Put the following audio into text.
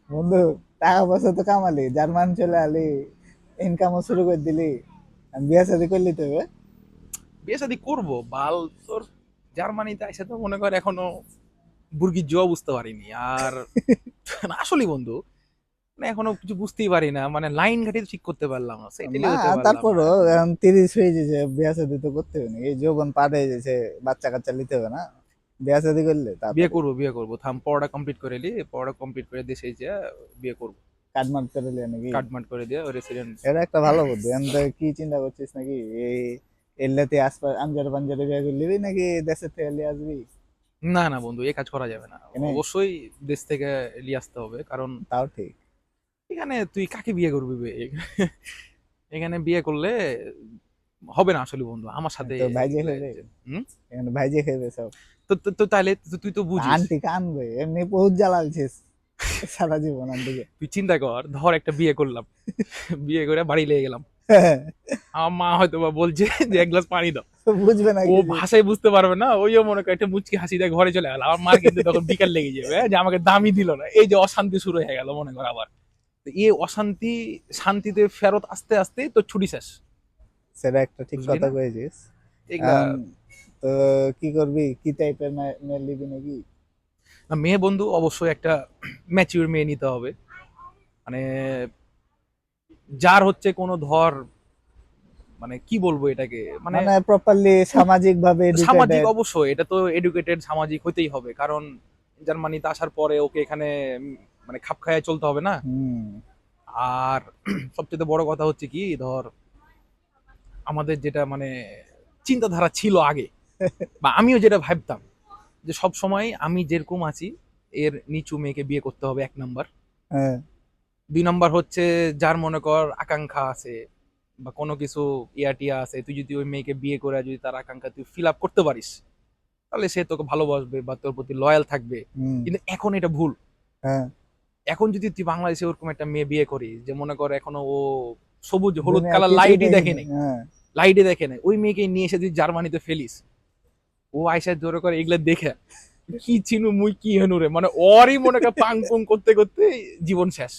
বন্ধু, টাকা পয়সা তো কামালি, জার্মান চলে আলি, ইনকামও শুরু করে দিলি, বিয়ে শাদী করলি তো হবে। বিয়ে শাদী করবো বাল তোর। জার্মানিতে এসে তো মনে কর এখনো বুর্গির জো বুঝতে পারিনি আর। না আসলেই বন্ধু, মানে এখনো কিছু বুঝতেই পারি না, মানে লাইন ঘাটি ঠিক করতে পারলাম না, না, সেটেলই হতে পারলাম না তারপরও এখনো। এখন 30 হয়ে যেছে, বিয়ে শাদী তো করতে হবে না, এই যৌবন পার হয়ে যেছে, বাচ্চা কাচ্চা নিতে হবে না বিয়ে শাদী করলে বিয়ে তাড়াতাড়ি। করবো, বিয়ে করবো, থাম পড়াটা কমপ্লিট করে নি, পড়াটা কমপ্লিট করে দেশে যে বিয়ে করবো। কাটমাট করে লিয়ে নাকি? কাটমাট করে দিয়ে রেসিডেন্ট। এটা একটা ভালো বুদ্ধি। এখন তো কি চিন্তা করছিস নাকি এই এলাতে আশপাশ আমজার পাঞ্জারে বিয়ে করে নিবি নাকি দেশের থেকে লিয়ে আসবি? না না বন্ধু, এ কাজ করা যাবে না। এনে অবশ্যই দেশ থেকে নিয়ে আসতে হবে, কারণ তাও ঠিক। এখানে তুই কাকে বিয়ে করবি বে? এখানে বিয়ে করলে হবে না আসলে বন্ধু আমার সাথে তো ভাইজে এগুলো খাবে, হুম? এখানে ভাইজে খাবে সব। তো তো তো তাহলে তুই তো বুঝিস। আন্টি কানবে, এমনি বহুত জ্বালালছিস সারা জীবন আন্টিকে। তুই চিন্তা কর, ধর একটা বিয়ে করলাম, বিয়ে করে বাড়ি লেগে গেলাম, আমার মা হয়তো বা বলছে যে এক গ্লাস পানি দাও। বুঝবে না ও কিছু। ভাষায় বুঝতে পারবে না, ওইও মনে করে একটা মুচকি হাসি দিয়ে ঘরে চলে গেল, আমার মার কিন্তু তখন বিকাল লেগে যাবে, যে আমাকে দামই দিল না, এই যে অশান্তি শুরু হয়ে গেল মনে কর আবার। তো এই অশান্তি শান্তিতে ফেরত আসতে আসতে তো ছুটি শেষ। সেটা একটা ঠিক বুঝলি কথা না কয়েছিস। এগুলা। তো কি করবি, কি টাইপের মেয়ে নিবি নাকি? মেয়ে বন্ধু অবশ্যই একটা ম্যাচিউর মেয়ে নিতে হবে, মানে যার হচ্ছে কোনো ধর, মানে কি বলবো এটাকে, মানে মানে প্রপারলি সামাজিক ভাবে সামাজিক, এডুকেটেড। অবশ্যই এটা তো এডুকেটেড সামাজিক হতেই হবে, কারণ জার্মানিতে আসার পরে ওকে এখানে মানে খাপ খাইয়ে চলতে হবে না। হুম। আর সবচেয়ে বড় কথা হচ্ছে কি ধর, আমাদের যেটা মানে চিন্তাধারা ছিল আগে, বা আমিও যেটা ভাবতাম, যে সব সময় আমি যেরকম আছি এর নিচু মেয়েকে বিয়ে করতে হবে, 1 নাম্বার। হ্যাঁ। 2 নাম্বার হচ্ছে, যার মনে কর আকাঙ্ক্ষা আছে বা কোনো কিছু টিয়া আছে, তুই যদি ওই মেয়েকে বিয়ে করে যদি তার আকাঙ্ক্ষা তুই ফিল আপ করতে পারিস, তাহলে সে তোকে ভালোবাসবে বা তোর প্রতি লয়াল থাকবে। হুম। কিন্তু এখন এটা ভুল। হ্যাঁ। এখন যদি তুই বাংলাদেশে ওরকম একটা মেয়ে বিয়ে করিস, যে মনে কর এখনো ও সবুজ হলুদ দুনিয়ার কালার কিছুই লাইটই দেখে দেখিনি, নেই, হ্যাঁ। লাইটে দেখে নেই, ওই মেয়েকে নিয়ে এসে তুই জার্মানিতে ফেলিস, ও আইসা জোরে করে এগুলো দেখে কি চিনু মুই কি হেনু রে, মানে ওরই মনে কর পাং পুং করতে করতে জীবন শেষ।